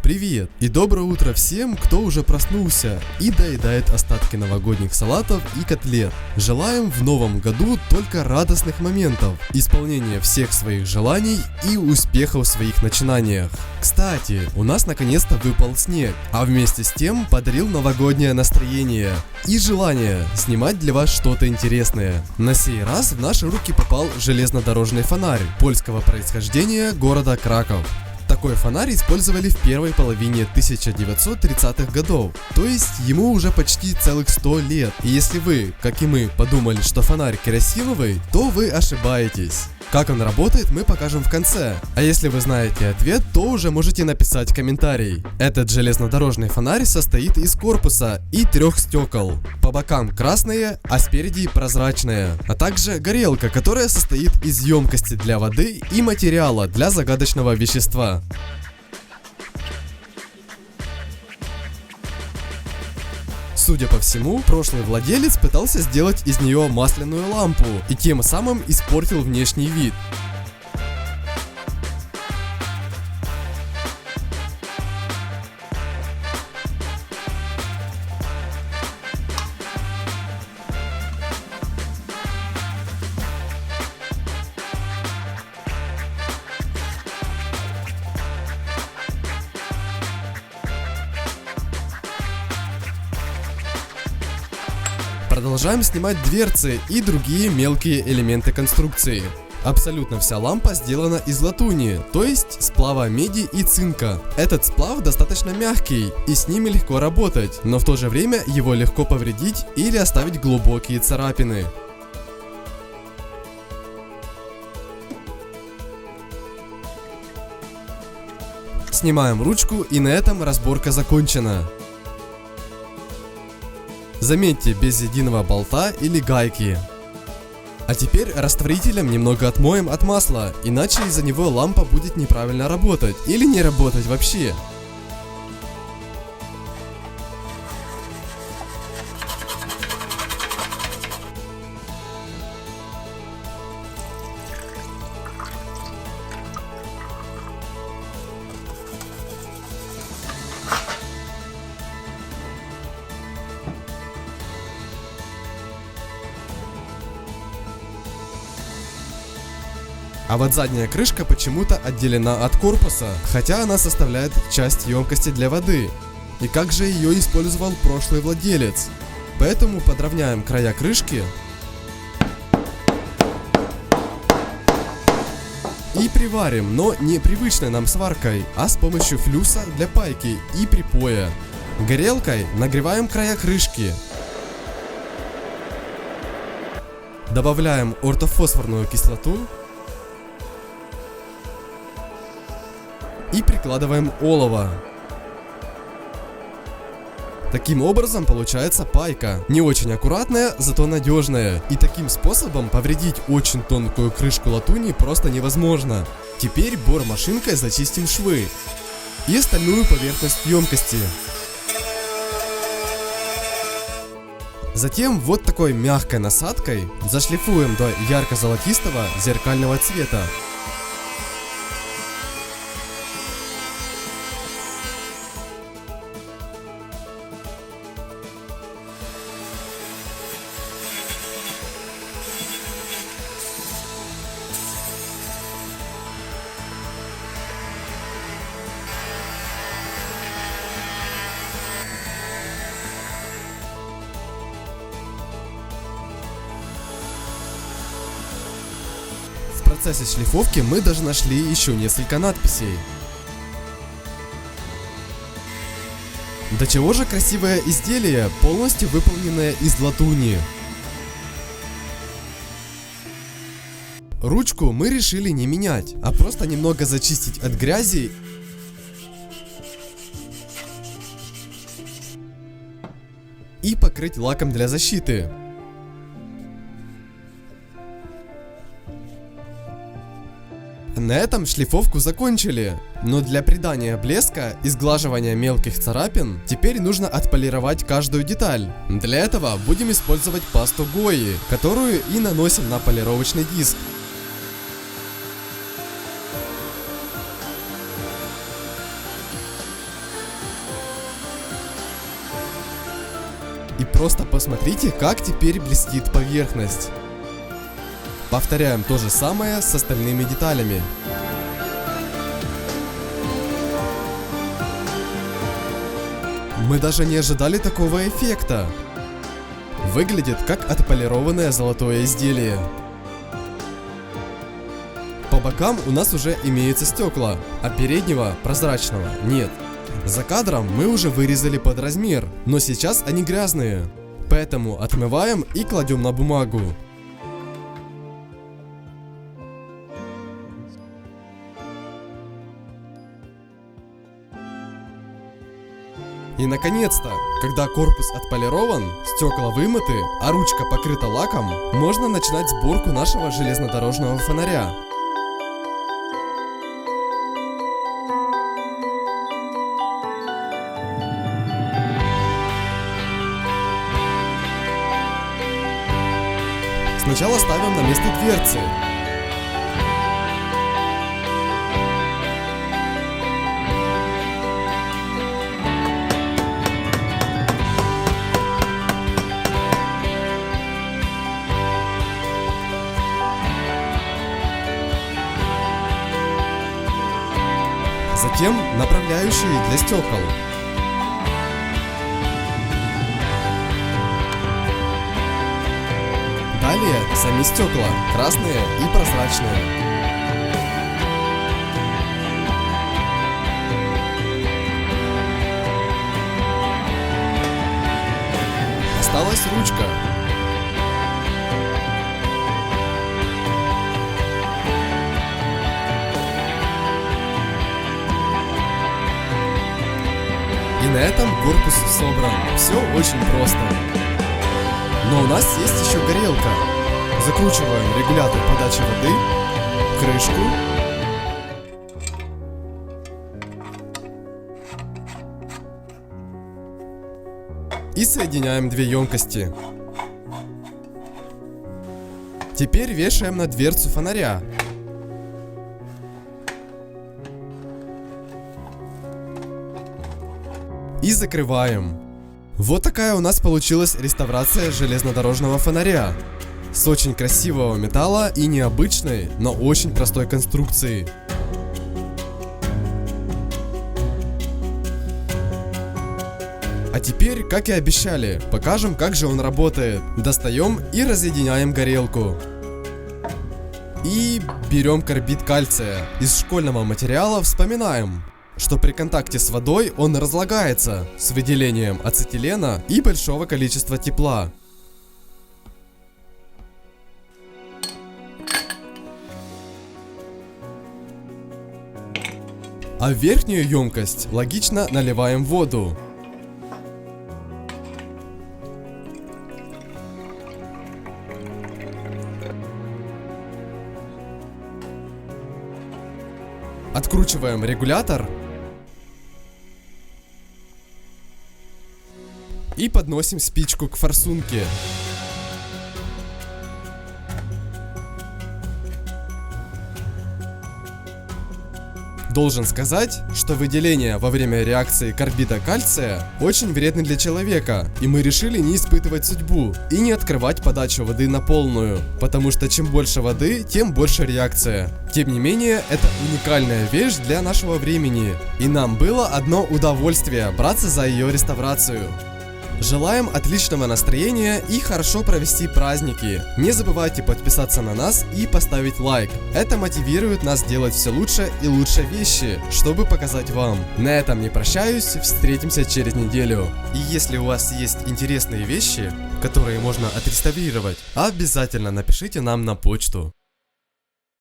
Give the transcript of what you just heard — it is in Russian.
Привет и доброе утро всем, кто уже проснулся и доедает остатки новогодних салатов и котлет. Желаем в новом году только радостных моментов, исполнения всех своих желаний и успехов в своих начинаниях. Кстати, у нас наконец-то выпал снег, а вместе с тем подарил новогоднее настроение и желание снимать для вас что-то интересное. На сей раз в наши руки попал железнодорожный фонарь польского происхождения города Краков. Такой фонарь использовали в первой половине 1930-х годов, то есть ему уже почти целых 100 лет. И если вы, как и мы, подумали, что фонарь керосиновый, то вы ошибаетесь. Как он работает, мы покажем в конце. А если вы знаете ответ, то уже можете написать комментарий. Этот железнодорожный фонарь состоит из корпуса и 3 стекол. По бокам красные, а спереди прозрачные. А также горелка, которая состоит из емкости для воды и материала для загадочного вещества. Судя по всему, прошлый владелец пытался сделать из нее масляную лампу и тем самым испортил внешний вид. Продолжаем снимать дверцы и другие мелкие элементы конструкции. Абсолютно вся лампа сделана из латуни, то есть сплава меди и цинка. Этот сплав достаточно мягкий и с ними легко работать, но в то же время его легко повредить или оставить глубокие царапины. Снимаем ручку, и на этом разборка закончена. Заметьте, без единого болта или гайки. А теперь растворителем немного отмоем от масла, иначе из-за него лампа будет неправильно работать или не работать вообще. А вот задняя крышка почему-то отделена от корпуса, хотя она составляет часть емкости для воды. И как же ее использовал прошлый владелец? Поэтому подровняем края крышки и приварим, но не привычной нам сваркой, а с помощью флюса для пайки и припоя. Горелкой нагреваем края крышки. Добавляем ортофосфорную кислоту и прикладываем олово. Таким образом получается пайка. Не очень аккуратная, зато надежная. И таким способом повредить очень тонкую крышку латуни просто невозможно. Теперь бор-машинкой зачистим швы и остальную поверхность емкости. Затем вот такой мягкой насадкой зашлифуем до ярко-золотистого зеркального цвета. В процессе шлифовки мы даже нашли еще несколько надписей. До чего же красивое изделие, полностью выполненное из латуни. Ручку мы решили не менять, а просто немного зачистить от грязи и покрыть лаком для защиты. На этом шлифовку закончили, но для придания блеска и сглаживания мелких царапин теперь нужно отполировать каждую деталь. Для этого будем использовать пасту Гои, которую и наносим на полировочный диск. И просто посмотрите, как теперь блестит поверхность. Повторяем то же самое с остальными деталями. Мы даже не ожидали такого эффекта. Выглядит как отполированное золотое изделие. По бокам у нас уже имеются стекла, а переднего, прозрачного, нет. За кадром мы уже вырезали под размер, но сейчас они грязные. Поэтому отмываем и кладем на бумагу. И наконец-то, когда корпус отполирован, стекла вымыты, а ручка покрыта лаком, можно начинать сборку нашего железнодорожного фонаря. Сначала ставим на место дверцы. Затем направляющие для стекол. Далее сами стекла, красные и прозрачные. Осталась ручка. И на этом корпус собран. Все очень просто. Но у нас есть еще горелка. Закручиваем регулятор подачи воды, крышку. И соединяем две емкости. Теперь вешаем на дверцу фонаря. И закрываем. Вот такая у нас получилась реставрация железнодорожного фонаря. С очень красивого металла и необычной, но очень простой конструкции. А теперь, как и обещали, покажем, как же он работает. Достаем и разъединяем горелку. И берем карбид кальция. Из школьного материала вспоминаем, что при контакте с водой он разлагается с выделением ацетилена и большого количества тепла. А в верхнюю емкость логично наливаем воду. Откручиваем регулятор и подносим спичку к форсунке. Должен сказать, что выделение во время реакции карбида кальция очень вредны для человека, и мы решили не испытывать судьбу и не открывать подачу воды на полную, потому что чем больше воды, тем больше реакция. Тем не менее, это уникальная вещь для нашего времени, и нам было одно удовольствие браться за ее реставрацию. Желаем отличного настроения и хорошо провести праздники. Не забывайте подписаться на нас и поставить лайк. Это мотивирует нас делать все лучше и лучше вещи, чтобы показать вам. На этом не прощаюсь, встретимся через неделю. И если у вас есть интересные вещи, которые можно отреставрировать, обязательно напишите нам на почту.